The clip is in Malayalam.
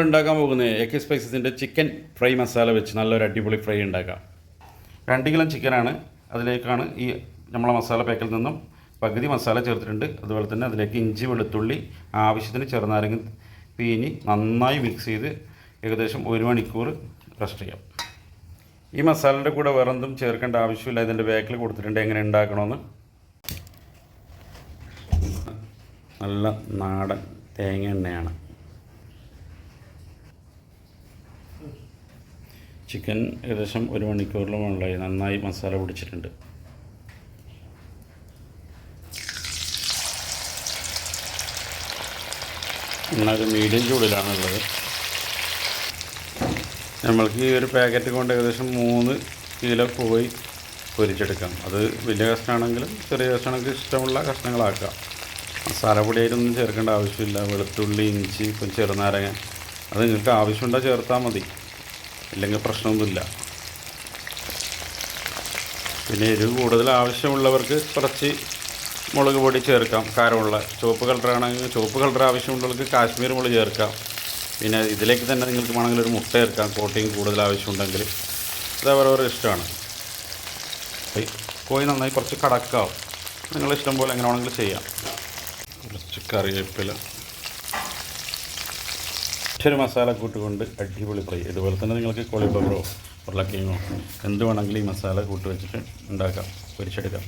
ഉണ്ടാക്കാൻ പോകുന്നത് AK സ്പൈസസിൻ്റെ ചിക്കൻ ഫ്രൈ മസാല വെച്ച് നല്ലൊരു അടിപൊളി ഫ്രൈ ഉണ്ടാക്കാം. 2 കിലോ ചിക്കനാണ്. അതിലേക്കാണ് ഈ നമ്മളെ മസാല പാക്കിൽ നിന്നും പകുതി മസാല ചേർത്തിട്ടുണ്ട്. അതുപോലെ തന്നെ അതിലേക്ക് ഇഞ്ചി വെളുത്തുള്ളി ആവശ്യത്തിന് ചെറുനാരങ്ങ പിഴിഞ്ഞ് നന്നായി മിക്സ് ചെയ്ത് ഏകദേശം 1 മണിക്കൂർ റെസ്റ്റ് ചെയ്യാം. ഈ മസാലയുടെ കൂടെ വേറെന്തും ചേർക്കേണ്ട ആവശ്യമില്ല. ഇതിൻ്റെ ബാക്കിൽ കൊടുത്തിട്ടുണ്ട് എങ്ങനെ ഉണ്ടാക്കണമെന്ന്. നല്ല നാടൻ തേങ്ങ എണ്ണയാണ്. ചിക്കൻ ഏകദേശം 1 മണിക്കൂറിലും വെള്ളമായി നന്നായി മസാല പിടിച്ചിട്ടുണ്ട്. എണ്ണ മീഡിയം ചൂടിലാണുള്ളത്. നമ്മൾക്ക് ഈ ഒരു പാക്കറ്റ് കൊണ്ട് ഏകദേശം 3 കിലോ കോഴി പൊരിച്ചെടുക്കാം. അത് വലിയ കഷ്ണമാണെങ്കിലും ചെറിയ കഷ്ണങ്ങൾക്ക് ഇഷ്ടമുള്ള കഷ്ണങ്ങളാക്കാം. മസാല പൊടിയായിട്ടൊന്നും ചേർക്കേണ്ട ആവശ്യമില്ല. വെളുത്തുള്ളി ഇഞ്ചി ഇപ്പം ചെറുനാരങ്ങ അത് നിങ്ങൾക്ക് ആവശ്യമുണ്ടോ ചേർത്താൽ മതി, ഇല്ലെങ്കിൽ പ്രശ്നമൊന്നുമില്ല. പിന്നെ എരിവ് കൂടുതൽ ആവശ്യമുള്ളവർക്ക് കുറച്ച് മുളക് പൊടി ചേർക്കാം. കാരമുള്ള ചുവപ്പ് കളറാണെങ്കിൽ ചുവപ്പ് കളർ ആവശ്യമുള്ളവർക്ക് കാശ്മീർ മുളക് ചേർക്കാം. പിന്നെ ഇതിലേക്ക് തന്നെ നിങ്ങൾക്ക് വേണമെങ്കിൽ ഒരു മുട്ട ചേർക്കാം, കോട്ടിങ് കൂടുതൽ ആവശ്യമുണ്ടെങ്കിൽ. അത് അവരവരുടെ ഇഷ്ടമാണ്. കോഴി നന്നായി കുറച്ച് കടക്കാവും. നിങ്ങളിഷ്ടം പോലെ എങ്ങനെ വേണമെങ്കിലും ചെയ്യാം. കുറച്ച് കറിവേപ്പില, മറ്റൊരു മസാല കൂട്ടുകൊണ്ട് അടിപൊളി ഫ്രൈ. ഇതുപോലെ തന്നെ നിങ്ങൾക്ക് കോളിഫ്ലവറോ ഉരുളക്കിഴങ്ങോ എന്ത് വേണമെങ്കിലും ഈ മസാല കൂട്ട് വെച്ചിട്ട് ഉണ്ടാക്കാം, പൊരിച്ചെടുക്കാം.